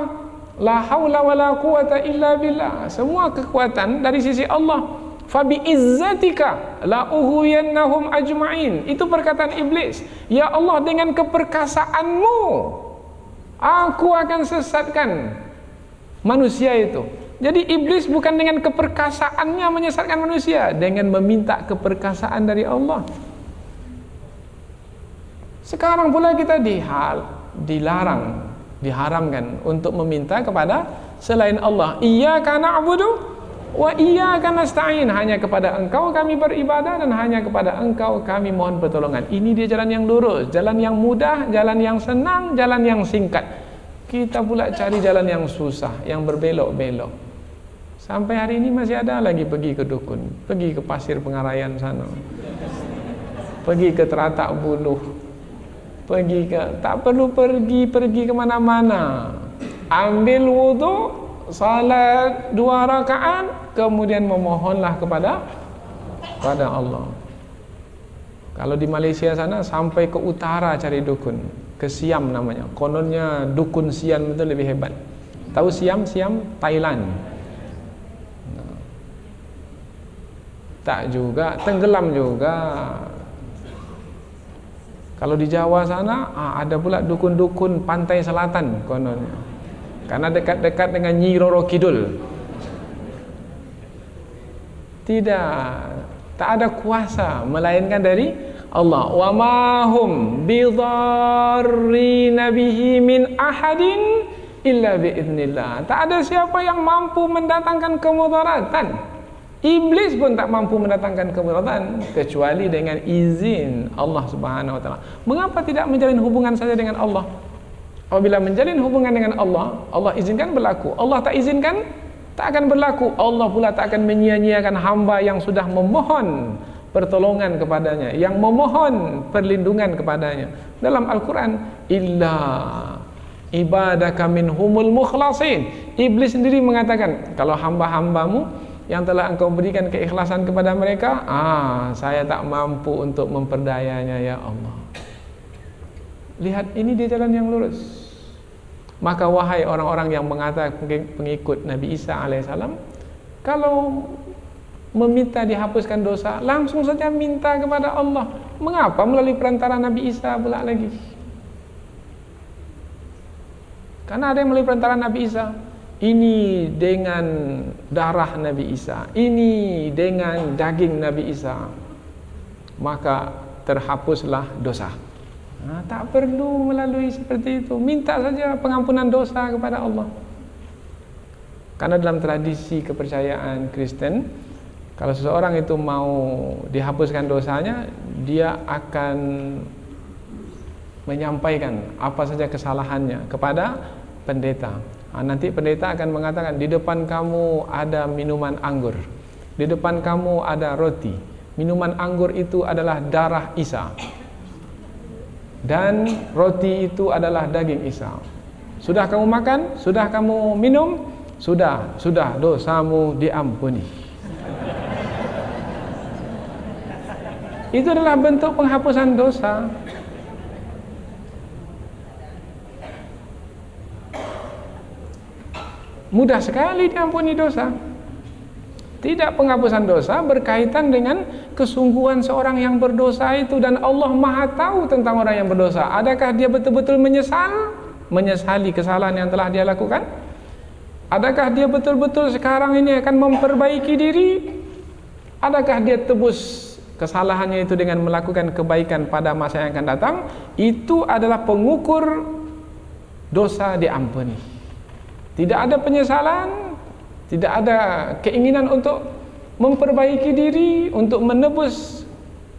La haula wala quwata illa billah. Semua kekuatan dari sisi Allah. Fabi izzatika la ughwiyannahum ajma'in. Itu perkataan iblis. Ya Allah, dengan keperkasaanmu aku akan sesatkan manusia itu. Jadi iblis bukan dengan keperkasaannya menyesatkan manusia, dengan meminta keperkasaan dari Allah. Sekarang pula kita dilarang, diharamkan untuk meminta kepada selain Allah. Iyyaka na'budu wa iyyaka nasta'in. Hanya kepada Engkau kami beribadah dan hanya kepada Engkau kami mohon pertolongan. Ini dia jalan yang lurus, jalan yang mudah, jalan yang senang, jalan yang singkat. Kita pula cari jalan yang susah, yang berbelok-belok. Sampai hari ini masih ada lagi pergi ke dukun, pergi ke pasir Pengarayan sana, pergi ke Teratak Buluh, pergi ke, tak perlu pergi kemana-mana. Ambil wudu, salat 2 rakaat, kemudian memohonlah kepada Allah. Kalau di Malaysia sana sampai ke utara cari dukun, ke Siam namanya. Kononnya dukun Siam itu lebih hebat. Tahu Siam? Siam Thailand. Tak juga, tenggelam juga. Kalau di Jawa sana ada pula dukun-dukun pantai selatan kononnya, karena dekat-dekat dengan Nyi Roro Kidul. Tidak, tak ada kuasa melainkan dari Allah. Wa ma hum bidarrina bihi min ahadin illa biiznillah. Tak ada siapa yang mampu mendatangkan kemudaratan. Iblis pun tak mampu mendatangkan kemudaratan kecuali dengan izin Allah Subhanahu wa taala. Mengapa tidak menjalin hubungan saja dengan Allah? Apabila menjalin hubungan dengan Allah, Allah izinkan berlaku. Allah tak izinkan, tak akan berlaku. Allah pula tak akan menyia-nyiakan hamba yang sudah memohon pertolongan kepadanya, yang memohon perlindungan kepadanya. Dalam Al-Quran, illa ibadaka minhumul mukhlasin. Iblis sendiri mengatakan, kalau hamba-hambamu yang telah engkau berikan keikhlasan kepada mereka, saya tak mampu untuk memperdayanya ya Allah. Lihat, ini dia jalan yang lurus. Maka wahai orang-orang yang mengatakan pengikut Nabi Isa alaihissalam, kalau meminta dihapuskan dosa, langsung saja minta kepada Allah. Mengapa melalui perantara Nabi Isa pula lagi? Karena ada yang melalui perantara Nabi Isa. Ini dengan darah Nabi Isa, ini dengan daging Nabi Isa, maka terhapuslah dosa. Tak perlu melalui seperti itu. Minta saja pengampunan dosa kepada Allah. Karena dalam tradisi kepercayaan Kristen, kalau seseorang itu mau dihapuskan dosanya, dia akan menyampaikan apa saja kesalahannya kepada pendeta. Nanti pendeta akan mengatakan, di depan kamu ada minuman anggur, di depan kamu ada roti. Minuman anggur itu adalah darah Isa, dan roti itu adalah daging Isa. Sudah kamu makan? Sudah kamu minum? Sudah, dosamu diampuni. Itu adalah bentuk penghapusan dosa. Mudah sekali diampuni dosa. Tidak, penghapusan dosa berkaitan dengan kesungguhan seorang yang berdosa itu, dan Allah Maha tahu tentang orang yang berdosa. Adakah dia betul-betul menyesali kesalahan yang telah dia lakukan? Adakah dia betul-betul sekarang ini akan memperbaiki diri? Adakah dia tebus kesalahannya itu dengan melakukan kebaikan pada masa yang akan datang? Itu adalah pengukur dosa diampuni. Tidak ada penyesalan, tidak ada keinginan untuk memperbaiki diri, untuk menebus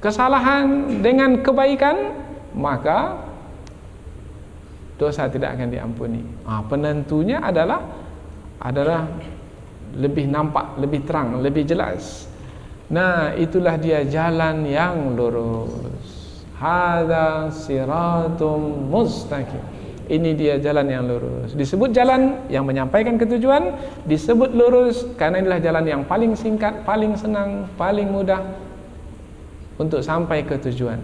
kesalahan dengan kebaikan, maka dosa tidak akan diampuni. Penentunya adalah lebih nampak, lebih terang, lebih jelas. Nah, itulah dia jalan yang lurus. Hadza siratum mustaqim. Ini dia jalan yang lurus. Disebut jalan yang menyampaikan ketujuan, disebut lurus karena inilah jalan yang paling singkat, paling senang, paling mudah untuk sampai ke tujuan.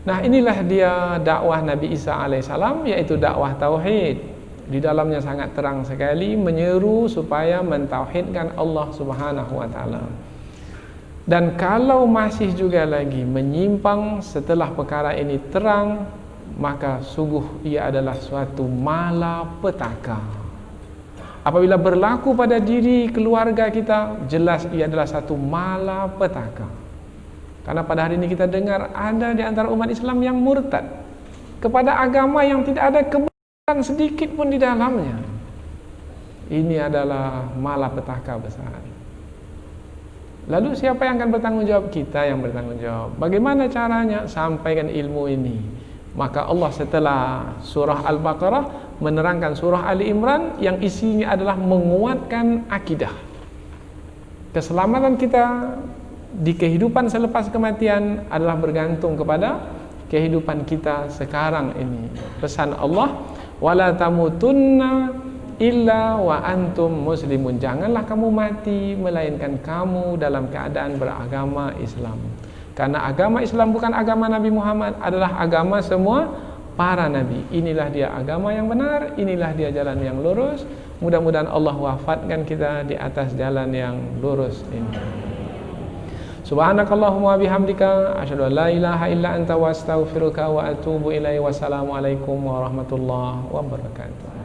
Nah, inilah dia dakwah Nabi Isa alaihissalam, yaitu dakwah tauhid. Di dalamnya sangat terang sekali menyeru supaya mentauhidkan Allah Subhanahu wa taala. Dan kalau masih juga lagi menyimpang setelah perkara ini terang, maka sungguh ia adalah suatu malapetaka. Apabila berlaku pada diri keluarga kita, jelas ia adalah satu malapetaka. Karena pada hari ini kita dengar ada di antara umat Islam yang murtad kepada agama yang tidak ada kebenaran sedikit pun di dalamnya. Ini adalah malapetaka besar. Lalu siapa yang akan bertanggung jawab? Kita yang bertanggung jawab. Bagaimana caranya? Sampaikan ilmu ini. Maka Allah setelah surah Al-Baqarah menerangkan surah Ali Imran yang isinya adalah menguatkan akidah. Keselamatan kita di kehidupan selepas kematian adalah bergantung kepada kehidupan kita sekarang ini. Pesan Allah, wala tamutunna illa wa antum muslimun. Janganlah kamu mati melainkan kamu dalam keadaan beragama Islam. Karena agama Islam bukan agama Nabi Muhammad, adalah agama semua para nabi. Inilah dia agama yang benar, inilah dia jalan yang lurus. Mudah-mudahan Allah wafatkan kita di atas jalan yang lurus ini. Subhanakallahumma bihamdika asyhadu an la ilaha illa anta wa astaghfiruka wa atubu ilaihi. Wassalamualaikum warahmatullahi wabarakatuh.